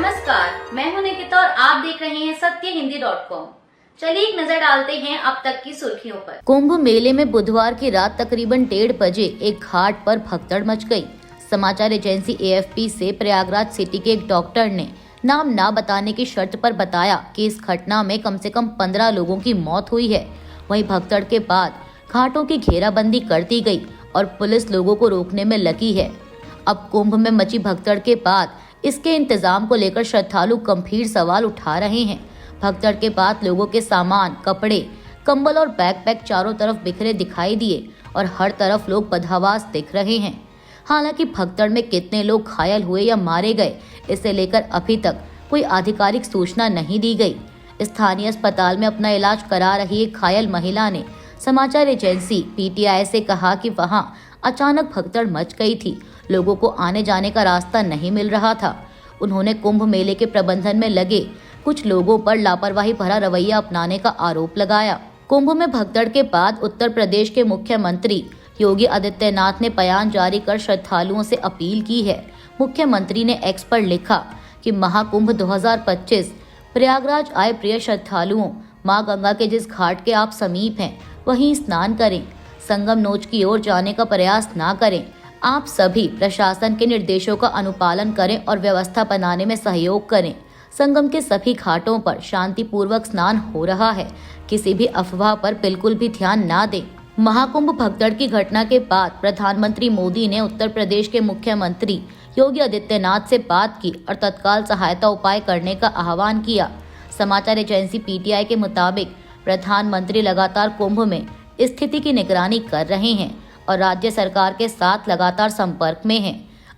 नमस्कार, मैं हूं निकिता और आप देख रहे हैं सत्यहिंदी.com। चलिए एक नजर डालते हैं अब तक की सुर्खियों पर। कुंभ मेले में बुधवार की रात तकरीबन 1:30 बजे एक घाट पर भगदड़ मच गई। समाचार एजेंसी AFP से प्रयागराज सिटी के एक डॉक्टर ने नाम ना बताने की शर्त पर बताया कि इस घटना में कम से कम 15 लोगों की मौत हुई है। वहीं भगदड़ के बाद घाटों की घेराबंदी कर दी गई और पुलिस लोगों को रोकने में लगी है। अब कुंभ में मची भगदड़ के बाद इसके इंतजाम को लेकर श्रद्धालु गंभीर सवाल उठा रहे हैं। भगदड़ के बाद लोगों के सामान, कपड़े, कंबल और बैकपैक चारों तरफ बिखरे दिखाई दिए और हर तरफ लोग बदहवास दिख रहे हैं। हालांकि भगदड़ में कितने लोग घायल हुए या मारे गए, इसे लेकर अभी तक कोई आधिकारिक सूचना नहीं दी गई। स्थानीय अस्पताल में अपना इलाज करा रही एक घायल महिला ने समाचार एजेंसी PTI से कहा कि वहां अचानक भगदड़ मच गई थी। लोगों को आने जाने का रास्ता नहीं मिल रहा था। उन्होंने कुंभ मेले के प्रबंधन में लगे कुछ लोगों पर लापरवाही भरा रवैया अपनाने का आरोप लगाया। कुंभ में भगदड़ के बाद उत्तर प्रदेश के मुख्यमंत्री योगी आदित्यनाथ ने बयान जारी कर श्रद्धालुओं से अपील की है। मुख्यमंत्री ने X पर लिखा कि महाकुंभ 2025 प्रयागराज आए प्रिय श्रद्धालुओं, मां गंगा के जिस घाट के आप समीप हैं वहीं स्नान करें। संगम नोच की ओर जाने का प्रयास ना करें। आप सभी प्रशासन के निर्देशों का अनुपालन करें और व्यवस्था बनाने में सहयोग करें। संगम के सभी घाटों पर शांतिपूर्वक स्नान हो रहा है। किसी भी अफवाह पर बिल्कुल भी ध्यान ना दें। महाकुंभ भगदड़ की घटना के बाद प्रधानमंत्री मोदी ने उत्तर प्रदेश के मुख्यमंत्री योगी आदित्यनाथ से बात की और तत्काल सहायता उपाय करने का आह्वान किया। समाचार एजेंसी PTI के मुताबिक प्रधानमंत्री लगातार कुंभ में स्थिति की निगरानी कर रहे हैं और राज्य सरकार के साथ लगातार संपर्क में हैं।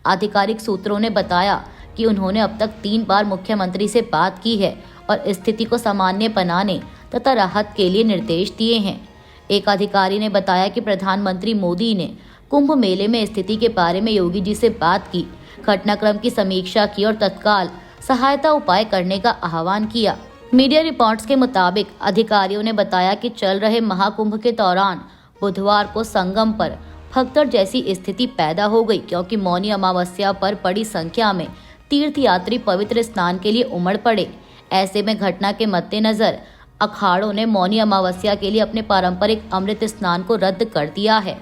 आधिकारिक सूत्रों ने बताया कि उन्होंने अब तक 3 बार मुख्यमंत्री से बात की है और स्थिति को सामान्य बनाने तथा राहत के लिए निर्देश दिए हैं। एक अधिकारी ने बताया कि प्रधानमंत्री मोदी ने कुंभ मेले में स्थिति के बारे में योगी जी से बात की, घटनाक्रम की समीक्षा की और तत्काल सहायता उपाय करने का आह्वान किया। मीडिया रिपोर्ट्स के मुताबिक अधिकारियों ने बताया कि चल रहे महाकुंभ के दौरान बुधवार को संगम पर भगदड़ जैसी स्थिति पैदा हो गई, क्योंकि मौनी अमावस्या पर बड़ी संख्या में तीर्थयात्री पवित्र स्नान के लिए उमड़ पड़े। ऐसे में घटना के मद्देनजर अखाड़ों ने मौनी अमावस्या के लिए अपने पारंपरिक अमृत स्नान को रद्द कर दिया है।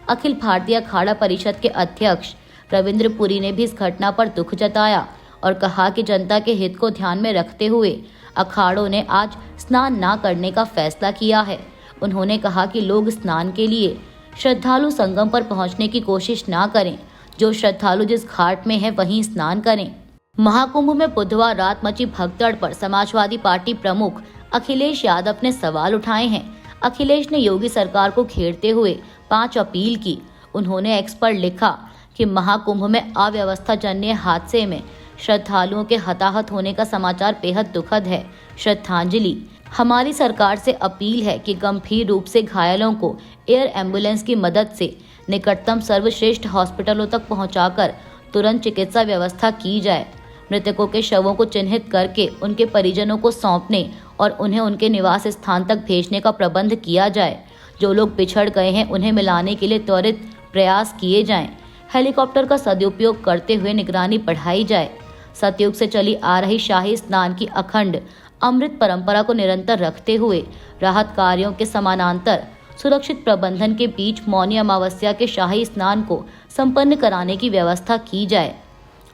अखिल भारतीय अखाड़ा परिषद के अध्यक्ष रविंद्र पुरी ने भी इस घटना पर दुख जताया और कहा कि जनता के हित को ध्यान में रखते हुए अखाड़ों ने आज स्नान न करने का फैसला किया है। उन्होंने कहा कि लोग स्नान के लिए श्रद्धालु संगम पर पहुंचने की कोशिश ना करें। जो श्रद्धालु जिस घाट में है वहीं स्नान करें। महाकुंभ में बुधवार रात मची भगदड़ पर समाजवादी पार्टी प्रमुख अखिलेश यादव ने सवाल उठाए हैं। अखिलेश ने योगी सरकार को घेरते हुए 5 अपील की। उन्होंने X पर लिखा कि महाकुंभ में अव्यवस्थाजन्य हादसे में श्रद्धालुओं के हताहत होने का समाचार बेहद दुखद है। श्रद्धांजलि। हमारी सरकार से अपील है कि गंभीर रूप से घायलों को एयर एम्बुलेंस की मदद से निकटतम सर्वश्रेष्ठ हॉस्पिटलों तक पहुंचाकर तुरंत चिकित्सा व्यवस्था की जाए। मृतकों के शवों को चिन्हित करके उनके परिजनों को सौंपने और उन्हें उनके निवास स्थान तक भेजने का प्रबंध किया जाए। जो लोग बिछड़ गए हैं उन्हें मिलाने के लिए त्वरित प्रयास किए जाएं। हेलीकॉप्टर का सदुपयोग करते हुए निगरानी बढ़ाई जाए। सतयुग से चली आ रही शाही स्नान की अखंड अमृत परंपरा को निरंतर रखते हुए राहत कार्यों के समानांतर सुरक्षित प्रबंधन के बीच मौनी अमावस्या के शाही स्नान को संपन्न कराने की व्यवस्था की जाए।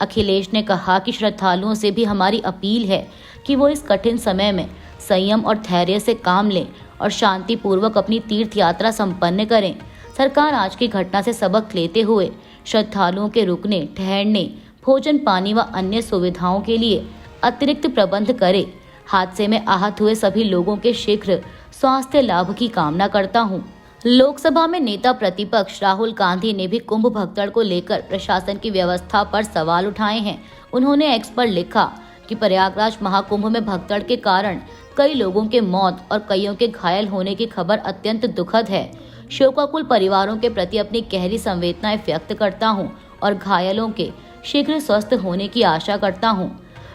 अखिलेश ने कहा कि श्रद्धालुओं से भी हमारी अपील है कि वो इस कठिन समय में संयम और धैर्य से काम लें और शांतिपूर्वक अपनी तीर्थ यात्रा संपन्न करें। सरकार आज की घटना से सबक लेते हुए श्रद्धालुओं के रुकने, ठहरने, भोजन पानी व अन्य सुविधाओं के लिए अतिरिक्त प्रबंध करे। हादसे में आहत हुए सभी लोगों के शीघ्र स्वास्थ्य लाभ की कामना करता हूं। लोकसभा में नेता प्रतिपक्ष राहुल गांधी ने भी कुंभ भगदड़ को लेकर प्रशासन की व्यवस्था पर सवाल उठाए हैं। उन्होंने X पर लिखा कि प्रयागराज महाकुंभ में भगदड़ के कारण कई लोगों के मौत और कईयों के घायल होने की खबर अत्यंत दुखद है। शोकाकुल परिवारों के प्रति अपनी गहरी संवेदनाएं व्यक्त करता हूं और घायलों के शीघ्र स्वस्थ होने की आशा करता हूं।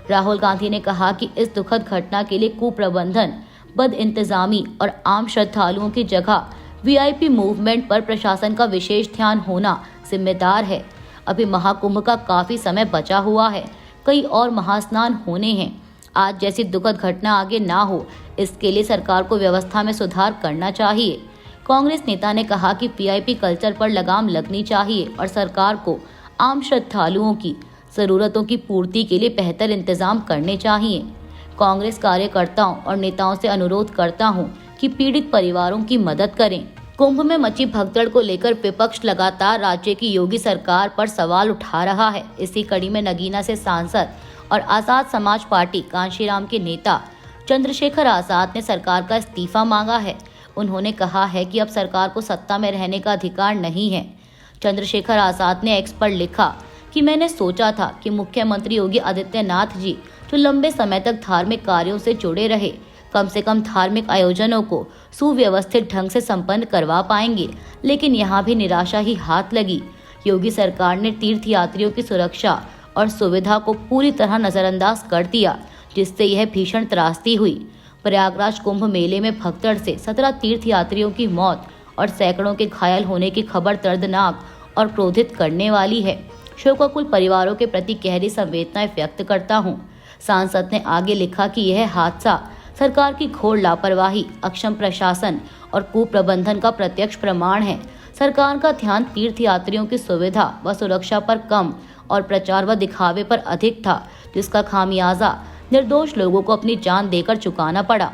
राहुल गांधी ने कहा कि इस दुखद घटना के लिए कुप्रबंधन, बद इंतजामी और आम श्रद्धालुओं की जगह VIP मूवमेंट पर प्रशासन का विशेष ध्यान होना जिम्मेदार है। अभी महाकुंभ का काफी समय बचा हुआ है। कई और महास्नान होने हैं। आज जैसी दुखद घटना आगे ना हो, इसके लिए सरकार को व्यवस्था में सुधार करना चाहिए। कांग्रेस नेता ने कहा कि पीआईपी कल्चर पर लगाम लगनी चाहिए और सरकार को आम श्रद्धालुओं की जरूरतों की पूर्ति के लिए बेहतर इंतजाम करने चाहिए। कांग्रेस कार्यकर्ताओं और नेताओं से अनुरोध करता हूं कि पीड़ित परिवारों की मदद करें। कुंभ में मची भगदड़ को लेकर विपक्ष लगातार राज्य की योगी सरकार पर सवाल उठा रहा है। इसी कड़ी में नगीना से सांसद और आजाद समाज पार्टी कांशीराम के नेता चंद्रशेखर आजाद ने सरकार का इस्तीफा मांगा है। उन्होंने कहा है कि अब सरकार को सत्ता में रहने का अधिकार नहीं है। चंद्रशेखर आजाद ने एक्स पर लिखा कि मैंने सोचा था कि मुख्यमंत्री योगी आदित्यनाथ जी जो लंबे समय तक धार्मिक कार्यों से जुड़े रहे, कम से कम धार्मिक आयोजनों को सुव्यवस्थित ढंग से संपन्न करवा पाएंगे, लेकिन यहाँ भी निराशा ही हाथ लगी। योगी सरकार ने तीर्थयात्रियों की सुरक्षा और सुविधा को पूरी तरह नजरअंदाज कर दिया, जिससे यह भीषण त्रासदी हुई। प्रयागराज कुंभ मेले में भगदड़ से 17 तीर्थयात्रियों की मौत और सैकड़ों के घायल होने की खबर दर्दनाक और क्रोधित करने वाली है। शोकाकुल परिवारों के प्रति गहरी संवेदनाएं व्यक्त करता हूं। सांसद ने आगे लिखा कि यह हादसा सरकार की घोर लापरवाही, अक्षम प्रशासन और कुप्रबंधन का प्रत्यक्ष प्रमाण है। सरकार का ध्यान तीर्थयात्रियों की सुविधा व सुरक्षा पर कम और प्रचार व दिखावे पर अधिक था, जिसका खामियाजा निर्दोष लोगों को अपनी जान देकर चुकाना पड़ा।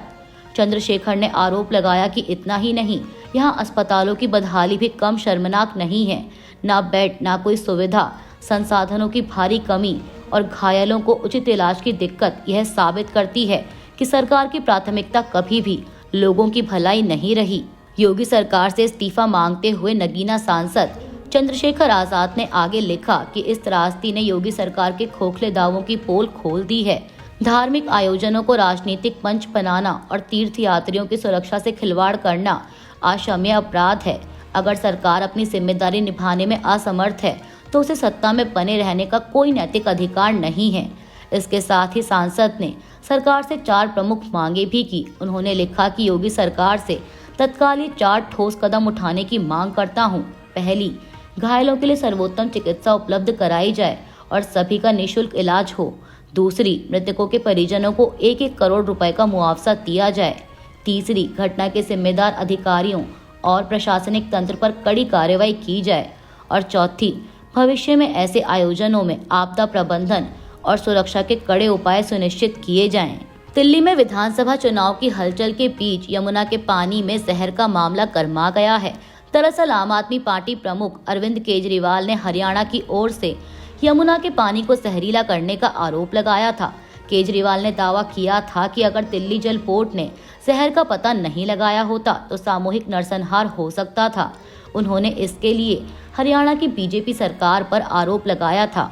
चंद्रशेखर ने आरोप लगाया कि इतना ही नहीं, यहाँ अस्पतालों की बदहाली भी कम शर्मनाक नहीं है। ना बेड, ना कोई सुविधा, संसाधनों की भारी कमी और घायलों को उचित इलाज की दिक्कत यह साबित करती है कि सरकार की प्राथमिकता कभी भी लोगों की भलाई नहीं रही। योगी सरकार से इस्तीफा मांगते हुए नगीना सांसद चंद्रशेखर आजाद ने आगे लिखा कि इस त्रासदी ने योगी सरकार के खोखले दावों की पोल खोल दी है। धार्मिक आयोजनों को राजनीतिक मंच बनाना और तीर्थयात्रियों की सुरक्षा से खिलवाड़ करना अक्षम्य अपराध है। अगर सरकार अपनी जिम्मेदारी निभाने में असमर्थ है तो उसे सत्ता में बने रहने का कोई नैतिक अधिकार नहीं है। इसके साथ ही सांसद ने सरकार से 4 प्रमुख मांगे भी की। उन्होंने लिखा कि योगी सरकार से तत्काल ही 4 ठोस कदम उठाने की मांग करता हूं। पहली, घायलों के लिए सर्वोत्तम चिकित्सा उपलब्ध कराई जाए और सभी का निःशुल्क इलाज हो। दूसरी, मृतकों के परिजनों को 1-1 करोड़ रुपए का मुआवजा दिया जाए। तीसरी, घटना के जिम्मेदार अधिकारियों और प्रशासनिक तंत्र पर कड़ी कार्रवाई की जाए। और चौथी, भविष्य में ऐसे आयोजनों में आपदा प्रबंधन और सुरक्षा के कड़े उपाय सुनिश्चित किए जाएं। दिल्ली में विधानसभा चुनाव की हलचल के बीच यमुना के पानी में जहर का मामला गर्मा गया है। दरअसल आम आदमी पार्टी प्रमुख अरविंद केजरीवाल ने हरियाणा की ओर से यमुना के पानी को जहरीला करने का आरोप लगाया था। केजरीवाल ने दावा किया था कि अगर दिल्ली जल बोर्ड ने जहर का पता नहीं लगाया होता तो सामूहिक नरसंहार हो सकता था। उन्होंने इसके लिए हरियाणा की बीजेपी सरकार पर आरोप लगाया था।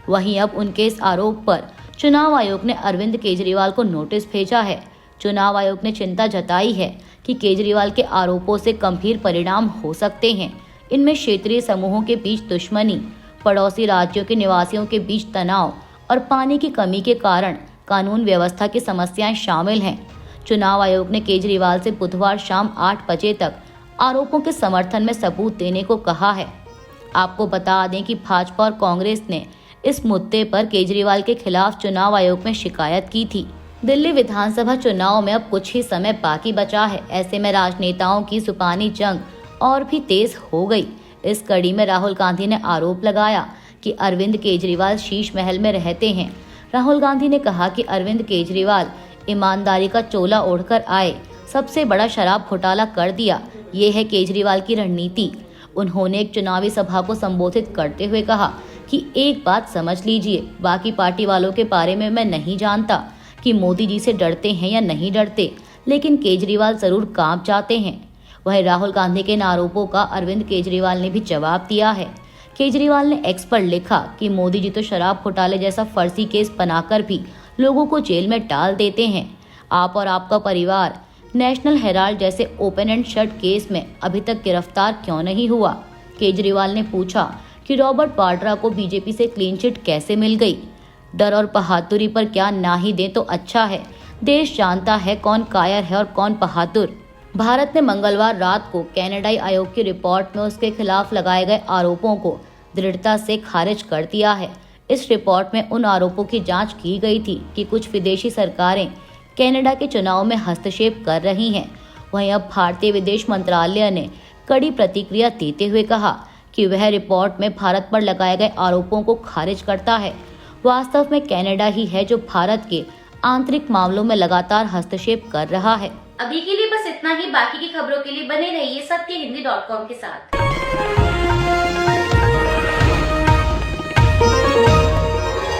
वहीं अब उनके इस आरोप पर चुनाव आयोग ने अरविंद केजरीवाल को नोटिस भेजा है। चुनाव आयोग ने चिंता जताई है कि केजरीवाल के आरोपों से गंभीर परिणाम हो सकते हैं। इनमें क्षेत्रीय समूहों के बीच दुश्मनी, पड़ोसी राज्यों के निवासियों के बीच तनाव और पानी की कमी के कारण कानून व्यवस्था की समस्याएं शामिल हैं। चुनाव आयोग ने केजरीवाल से बुधवार शाम 8 बजे तक आरोपों के समर्थन में सबूत देने को कहा है। आपको बता दें कि भाजपा और कांग्रेस ने इस मुद्दे पर केजरीवाल के खिलाफ चुनाव आयोग में शिकायत की थी। दिल्ली विधानसभा चुनाव में अब कुछ ही समय बाकी बचा है। ऐसे में राजनेताओं की जुबानी जंग और भी तेज हो गई। इस कड़ी में राहुल गांधी ने आरोप लगाया कि अरविंद केजरीवाल शीश महल में रहते हैं। राहुल गांधी ने कहा कि अरविंद केजरीवाल ईमानदारी का चोला ओढ़कर आए, सबसे बड़ा शराब घोटाला कर दिया। ये है केजरीवाल की रणनीति। उन्होंने एक चुनावी सभा को संबोधित करते हुए कहा कि एक बात समझ लीजिए, बाकी पार्टी वालों के बारे में मैं नहीं जानता कि मोदी जी से डरते हैं या नहीं डरते, लेकिन केजरीवाल जरूर कांप जाते हैं। वहीं राहुल गांधी के इन आरोपों का अरविंद केजरीवाल ने भी जवाब दिया है। केजरीवाल ने एक्स पर लिखा कि मोदी जी तो शराब घोटाले जैसा फर्जी केस बनाकर भी लोगों को जेल में डाल देते हैं। आप और आपका परिवार नेशनल हेराल्ड जैसे ओपन एंड शट केस में अभी तक गिरफ्तार क्यों नहीं हुआ? केजरीवाल ने पूछा कि रॉबर्ट वाड्रा को बीजेपी से क्लीन चिट कैसे मिल गई। डर और बहादुरी पर क्या ना ही दे तो अच्छा है। देश जानता है कौन कायर है और कौन बहादुर। भारत ने मंगलवार रात को कनाडाई आयोग की रिपोर्ट में उसके खिलाफ लगाए गए आरोपों को दृढ़ता से खारिज कर दिया है। इस रिपोर्ट में उन आरोपों की जांच की गई थी कि कुछ विदेशी सरकारें कनाडा के चुनाव में हस्तक्षेप कर रही हैं। वहीं अब भारतीय विदेश मंत्रालय ने कड़ी प्रतिक्रिया देते हुए कहा कि वह रिपोर्ट में भारत पर लगाए गए आरोपों को खारिज करता है। वास्तव में कनाडा ही है जो भारत के आंतरिक मामलों में लगातार हस्तक्षेप कर रहा है। अभी के लिए बस इतना ही। बाकी की खबरों के लिए बने रहिए सत्यहिंदी.com के साथ।